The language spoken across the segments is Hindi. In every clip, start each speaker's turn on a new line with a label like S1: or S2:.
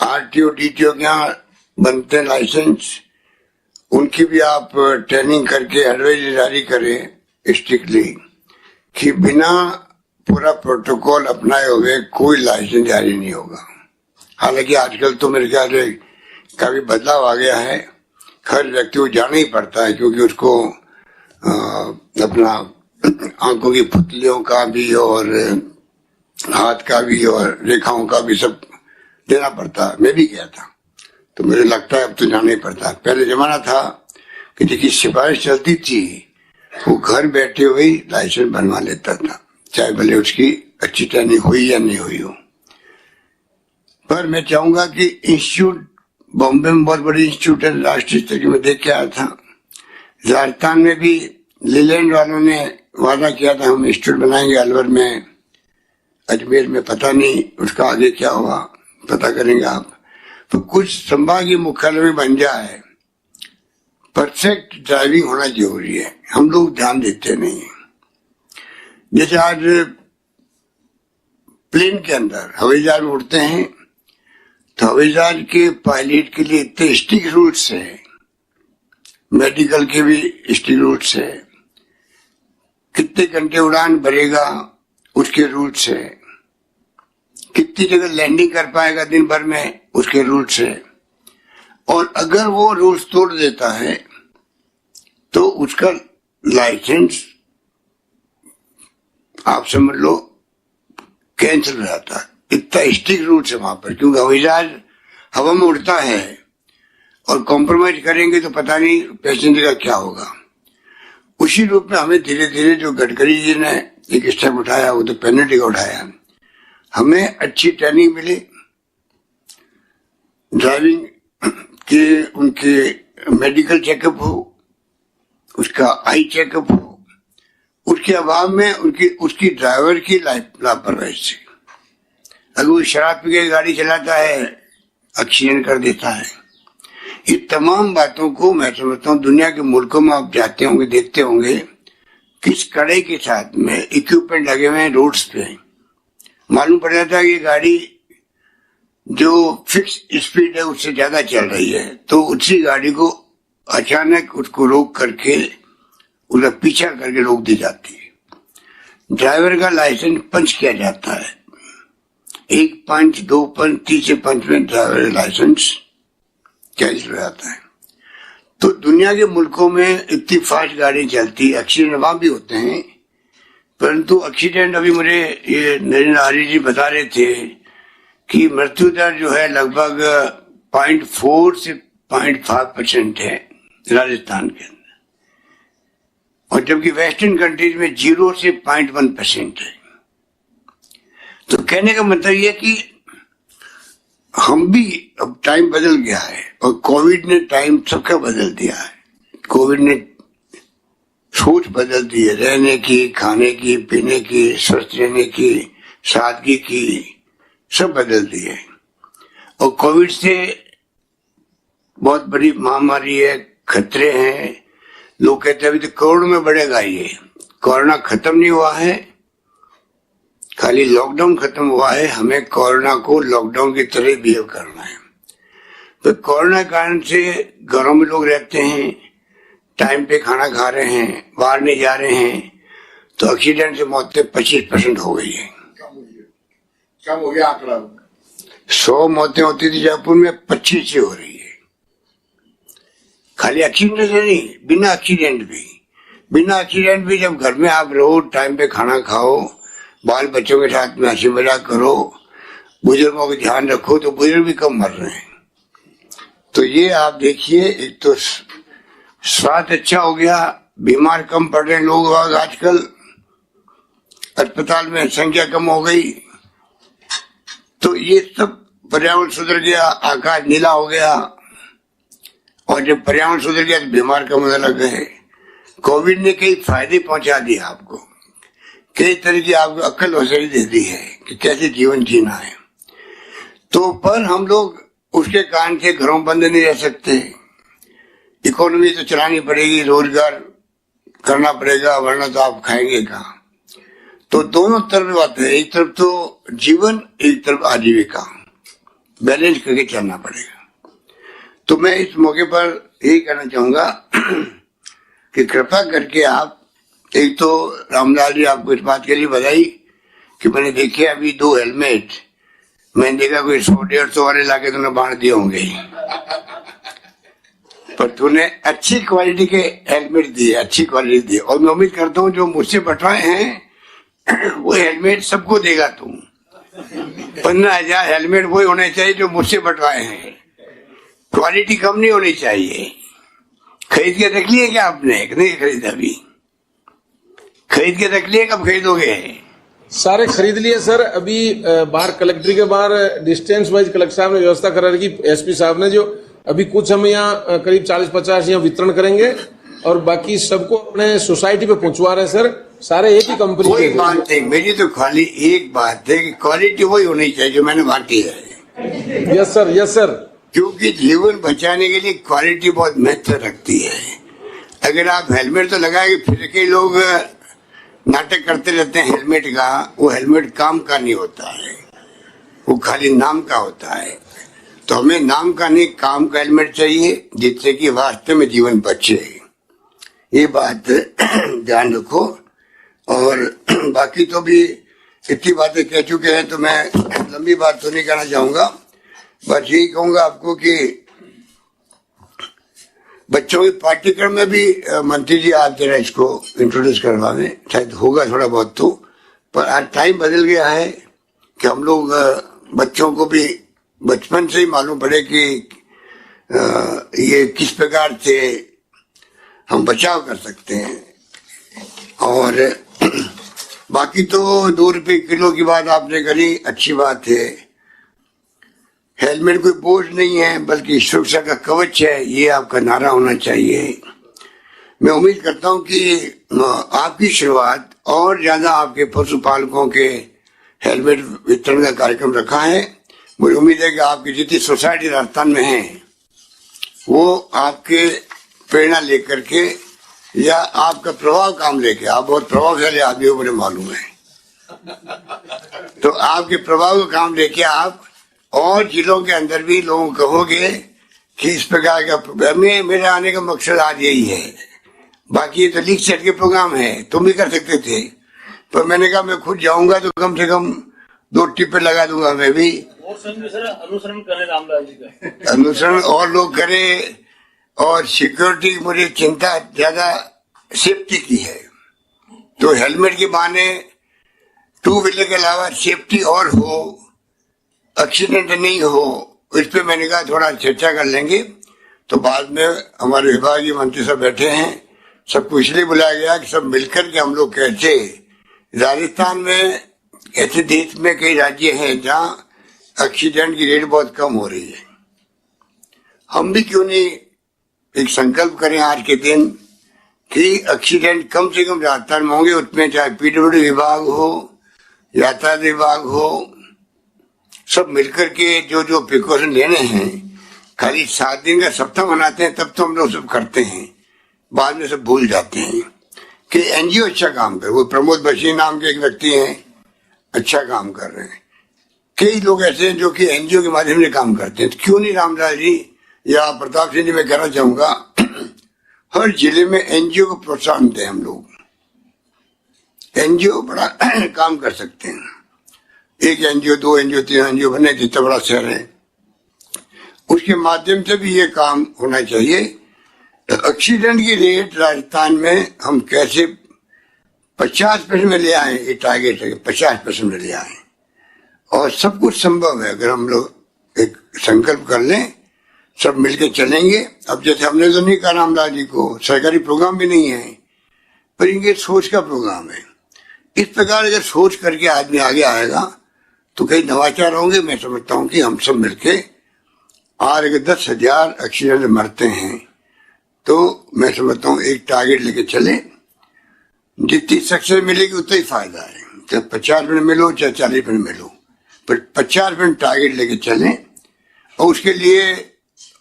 S1: आरटीओ डीटीओ के यहाँ बनते हैं लाइसेंस, उनकी भी आप ट्रेनिंग करके एडवाइजरी जारी करें स्ट्रिक्टली कि बिना पूरा प्रोटोकॉल अपनाए हुए कोई लाइसेंस जारी नहीं होगा। हालांकि आजकल तो मेरे ख्याल से काफी बदलाव आ गया है, हर व्यक्ति को जाना ही पड़ता है क्योंकि उसको अपना आंखों की पुतलियों का भी और हाथ का भी और रेखाओं का भी सब देना पड़ता है। मैं भी गया था तो मुझे लगता है अब तो जाना ही पड़ता है। पहले जमाना था कि जिसकी सिफारिश चलती थी वो घर बैठे हुए लाइसेंस बनवा लेता था, चाहे भले उसकी अच्छी ट्रेनिंग हुई या नहीं हुई हो। पर मैं चाहूंगा कि इंस्टीट्यूट बॉम्बे में बहुत बड़ी इंस्टीट्यूट है, राष्ट्रीय स्तर की, मैं देख के आया था। राजस्थान में भी लीलैंड वालों ने वादा किया था हम इंस्टीट्यूट बनाएंगे अलवर में, अजमेर में, पता नहीं उसका आगे क्या हुआ, पता करेंगे आप। तो कुछ संभागीय मुख्यालय में बन जाए, परफेक्ट ड्राइविंग होना जरूरी है, हम लोग ध्यान देते नहीं। जैसे आज प्लेन के अंदर हवाई जहाज में उड़ते हैं तो हवाई जहाज के पायलट के लिए इतने स्ट्रिक्ट रूल्स है, मेडिकल के भी स्ट्रिक्ट रूल्स है, कितने घंटे उड़ान भरेगा उसके रूल्स है, कितनी जगह लैंडिंग कर पाएगा दिन भर में उसके रूल्स है। और अगर वो रूल्स तोड़ देता है तो उसका लाइसेंस आप समझ लो कैंसिल हो जाता है। इतना स्ट्रिक्ट रूल्स है वहां पर, क्योंकि हवाई जहाज हवा में उड़ता है और कॉम्प्रोमाइज करेंगे तो पता नहीं पैसेंजर का क्या होगा। उसी रूप में हमें धीरे धीरे जो गडकरी जी ने एक स्टेप उठाया वो तो पेनल्टी का उठाया, हमें अच्छी ट्रेनिंग मिले, ड्राइविंग के उनके मेडिकल चेकअप हो, उसका आई चेकअप हो, उसके अभाव में उसकी ड्राइवर की लापरवाही से, अगर वो शराब पी के गाड़ी चलाता है एक्सीडेंट कर देता है। ये तमाम बातों को मैं समझता हूँ दुनिया के मुल्कों में आप जाते होंगे, देखते होंगे किस कड़े के साथ में इक्विपमेंट लगे हुए हैं रोड्स पे। मालूम पड़ जाता है कि गाड़ी जो फिक्स स्पीड है उससे ज्यादा चल रही है तो उसी गाड़ी को अचानक उसको रोक करके उसका पीछा करके रोक दी जाती है। ड्राइवर का लाइसेंस पंच किया जाता है, 1 पंच 2 पंच 3 पंच में ड्राइवर लाइसेंस कैंसिल हो जाता है। तो दुनिया के मुल्कों में इतनी फास्ट गाड़ी चलती है, एक्सीडेंट वहां भी होते हैं, परंतु एक्सीडेंट अभी मुझे ये नरेंद्र आर्य जी बता रहे थे कि मृत्यु दर जो है लगभग 0.4 से 0.5% है राजस्थान के अंदर, और जबकि वेस्टर्न कंट्रीज में 0 से 0.1% है। तो कहने का मतलब ये कि हम भी अब टाइम बदल गया है और कोविड ने टाइम सबका बदल दिया है। कोविड ने सोच बदल दी है, रहने की, खाने की, पीने की, स्वस्थ रहने की, सादगी की, सब बदल दी है। और कोविड से बहुत बड़ी महामारी है, खतरे हैं। लोग कहते हैं अभी तो करोड़ में बढ़ेगा ये, कोरोना खत्म नहीं हुआ है, खाली लॉकडाउन खत्म हुआ है। हमें कोरोना को लॉकडाउन की तरह बिहेव करना है। तो कोरोना के कारण से घरों में लोग रहते हैं, टाइम पे खाना खा रहे हैं, बाहर नहीं जा रहे हैं, तो एक्सीडेंट से मौतें 25% हो गई है,
S2: कम हो गया आंकड़ा।
S1: 100 मौतें होती थी जयपुर में, 25 से हो रही है। खाली एक्सीडेंट से नहीं, बिना एक्सीडेंट भी जब घर में आप रहो, टाइम पे खाना खाओ, बाल बच्चों के साथ में हंसी मजाक करो, बुजुर्गों का ध्यान रखो, तो बुजुर्ग भी कम मर रहे हैं। तो ये आप देखिए, एक तो स्वास्थ्य अच्छा हो गया, बीमार कम पड़ रहे हैं लोग आजकल, अस्पताल में संख्या कम हो गई, तो ये सब पर्यावरण सुधर गया, आकाश नीला हो गया, और जब पर्यावरण सुधर गया तो बीमार कम होने लग गए। कोविड ने कई फायदे पहुंचा दिए आपको, कई तरह की आपको अक्ल वसैली दे दी है कि कैसे जीवन जीना है। तो पर हम लोग उसके कारण से घरों बंद नहीं रह सकते, इकोनॉमी तो चलानी पड़ेगी, रोजगार करना पड़ेगा, वरना तो आप खाएंगे कहाँ। तो दोनों तरफ बात है, एक तरफ तो जीवन, एक तरफ आजीविका। बैलेंस करके चलना पड़ेगा। तो मैं इस मौके पर यही कहना चाहूंगा कि कृपा करके आप, एक तो रामलाल जी आपको इस बात के लिए बधाई कि मैंने देखे अभी 2 हेलमेट, मैंने देखा कोई 100-150 वाले लाके तूने बांट दिए होंगे, पर तूने अच्छी क्वालिटी के हेलमेट दिए, अच्छी क्वालिटी दिए। और मैं उम्मीद करता हूँ जो मुझसे बंटवाए हैं वो हेलमेट सबको देगा तू। 15,000 हेलमेट वही होने चाहिए जो मुझसे बंटवाए हैं, क्वालिटी कम नहीं होनी चाहिए। खरीद के रख लिए क्या आपने? नहीं खरीदा अभी, खरीद के रख लिए, कब खरीदोगे?
S3: सारे खरीद लिए सर। अभी बाहर कलेक्ट्री के बाहर डिस्टेंस वाइज कलेक्टर साहब ने व्यवस्था करा रखी, एसपी साहब ने, जो अभी कुछ हम यहाँ करीब 40-50 यहाँ वितरण करेंगे और बाकी सबको अपने सोसाइटी पे पहुंचवा रहे हैं सर। सारे एक ही कंपनी
S1: कोई बात नहीं, मेरी तो खाली एक बात है कि क्वालिटी वही होनी चाहिए जो मैंने बांटी है।
S3: Yes sir, yes sir.
S1: क्योंकि जीवन बचाने के लिए क्वालिटी बहुत महत्व रखती है। अगर आप हेलमेट तो लगाए, फिर के लोग नाटक करते रहते हैं हेलमेट का, वो हेलमेट काम का नहीं होता है, वो खाली नाम का होता है। तो हमें नाम का नहीं, काम का हेलमेट चाहिए जिससे कि वास्तव में जीवन बचे। ये बात ध्यान रखो। और बाकी तो भी इतनी बातें कह चुके हैं तो मैं लंबी बात तो नहीं कहना चाहूंगा, बस यही कहूंगा आपको कि बच्चों के पाठ्यक्रम में भी मंत्री जी आप जरा इसको इंट्रोड्यूस करवाएं, शायद होगा थोड़ा बहुत तो, पर आज टाइम बदल गया है कि हम लोग बच्चों को भी बचपन से ही मालूम पड़े कि ये किस प्रकार से हम बचाव कर सकते हैं। और बाकी तो 2 रुपए किलो की बात आपने करी, अच्छी बात है। हेलमेट कोई बोझ नहीं है बल्कि सुरक्षा का कवच है, ये आपका नारा होना चाहिए। मैं उम्मीद करता हूं कि आपकी शुरुआत और ज्यादा आपके पशुपालकों के हेलमेट वितरण का कार्यक्रम रखा है। मुझे उम्मीद है कि आपकी जितनी सोसाइटी राजस्थान में है वो आपके प्रेरणा लेकर के या आपका प्रभाव काम लेके, आप बहुत प्रभावशाली आदमी हो मुझे मालूम है, तो आपके प्रभाव का काम लेके आप और जिलों के अंदर भी लोगों को कहोगे कि इस प्रकार का मेरे आने का मकसद आज यही है। बाकी तो लीक सेट के प्रोग्राम है, तुम भी कर सकते थे, पर मैंने कहा मैं खुद जाऊंगा तो कम से कम 2 टिप्पे लगा दूंगा मैं भी।
S4: अनुसरण करें रामलाल जी का,
S1: अनुसरण और लोग करें। और सिक्योरिटी मुझे चिंता ज्यादा सेफ्टी की है, तो हेलमेट के बहाने 2 व्हीलर के अलावा सेफ्टी और हो, एक्सीडेंट नहीं हो, इस पे मैंने कहा थोड़ा चर्चा कर लेंगे। तो बाद में हमारे विभागीय मंत्री सब बैठे हैं, सबको इसलिए बुलाया गया कि सब मिलकर के हम लोग कैसे, राजस्थान में ऐसे देश में कई राज्य हैं जहाँ एक्सीडेंट की रेट बहुत कम हो रही है। हम भी क्यों नहीं एक संकल्प करें आज के दिन कि एक्सीडेंट कम से कम राजस्थान में होंगे, उसमें चाहे पीडब्ल्यूडी विभाग हो, यातायात विभाग हो, सब मिलकर के जो जो प्रिकॉशन लेने हैं। खाली 7 दिन का सप्ताह मनाते हैं तब तो हम लोग सब करते हैं, बाद में सब भूल जाते हैं कि एनजीओ अच्छा काम कर, वो प्रमोद बशीर नाम के एक व्यक्ति हैं, अच्छा काम कर रहे हैं। कई लोग ऐसे हैं जो कि एनजीओ के माध्यम से काम करते हैं। तो क्यों नहीं रामलाल जी या प्रताप सिंह जी, मैं कहना चाहूंगा हर जिले में एनजीओ को प्रोत्साहन दें। हम लोग एनजीओ बड़ा काम कर सकते हैं, 1 एनजीओ 2 एनजीओ 3 एनजीओ बने, जितना बड़ा शहर है उसके माध्यम से भी ये काम होना चाहिए। एक्सीडेंट की रेट राजस्थान में हम कैसे 50% में ले आए, ये टारगेट है 50% में ले आए, और सब कुछ संभव है अगर हम लोग एक संकल्प कर लें, सब मिलके चलेंगे। अब जैसे हमने तो नहीं कहा रामलाल जी को, सरकारी प्रोग्राम भी नहीं है, पर इनके सोच का प्रोग्राम है। इस प्रकार अगर सोच करके आदमी आगे आएगा तो कई नवाचार होंगे। मैं समझता हूँ कि हम सब मिलके, और अगर 10,000 एक्सीडेंट मरते हैं तो मैं समझता हूँ एक टारगेट लेके चले, जितनी सक्सेस मिलेगी उतना ही फायदा है। चाहे 50% मिलो चाहे 40% मिलो, पर 50% टारगेट लेके चलें। और उसके लिए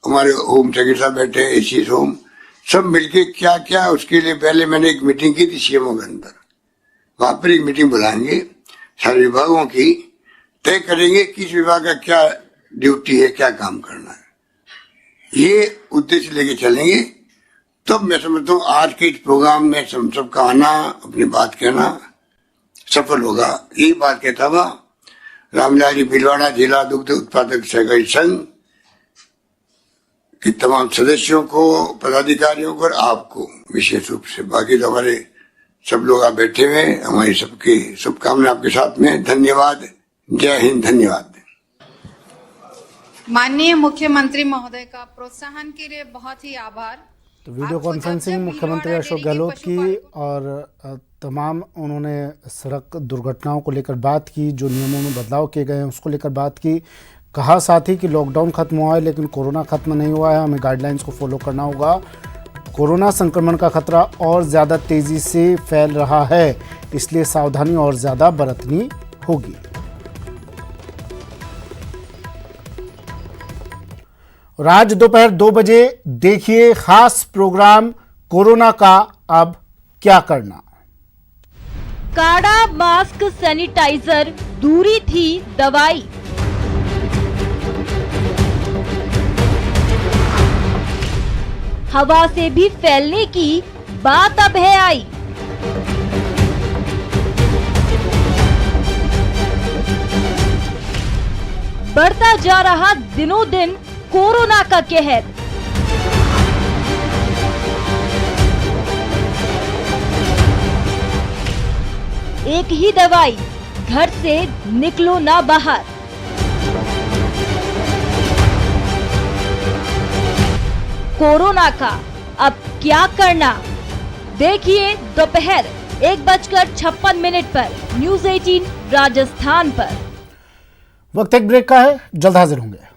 S1: हमारे होम सेक्रेटरी साहब बैठे, एसी होम, सब मिलके क्या क्या, उसके लिए पहले मैंने एक मीटिंग की थी सीएमओ के अंदर, वहां पर एक मीटिंग बुलाएंगे सारे विभागों की, तय करेंगे किस विभाग का क्या ड्यूटी है, क्या काम करना है, ये उद्देश्य लेके चलेंगे। तब मैं समझता हूँ आज के इस प्रोग्राम में हम सबका आना, अपनी बात कहना सफल होगा। यही बात कहता हुआ रामलाल जी भीलवाड़ा जिला दुग्ध उत्पादक सहकारी संघ कि तमाम सदस्यों को, पदाधिकारियों को और आपको विशेष रूप से, बाकी तो हमारे सब लोग आप बैठे हुए, हमारी सबकी शुभकामनाएं आपके साथ में। धन्यवाद। जय हिंद। धन्यवाद।
S5: माननीय मुख्यमंत्री महोदय का प्रोत्साहन के लिए बहुत ही आभार।
S6: तो वीडियो कॉन्फ्रेंसिंग मुख्यमंत्री अशोक गहलोत की और तमाम उन्होंने सड़क दुर्घटनाओं को लेकर बात की, जो नियमों में बदलाव किए गए हैं उसको लेकर बात की। कहा साथ ही कि लॉकडाउन खत्म हुआ है लेकिन कोरोना खत्म नहीं हुआ है, हमें गाइडलाइंस को फॉलो करना होगा। कोरोना संक्रमण का खतरा और ज़्यादा तेज़ी से फैल रहा है, इसलिए सावधानी और ज़्यादा बरतनी होगी। और आज दोपहर 2 बजे देखिए खास प्रोग्राम कोरोना का अब क्या करना।
S7: काढ़ा, मास्क, सैनिटाइजर, दूरी थी दवाई। हवा से भी फैलने की बात अब है आई। बढ़ता जा रहा दिनों दिन कोरोना का कहर। एक ही दवाई, घर से निकलो ना बाहर। कोरोना का अब क्या करना, देखिए दोपहर 1:56 पर न्यूज़ 18 राजस्थान पर।
S6: वक्त एक ब्रेक का है, जल्द हाजिर होंगे।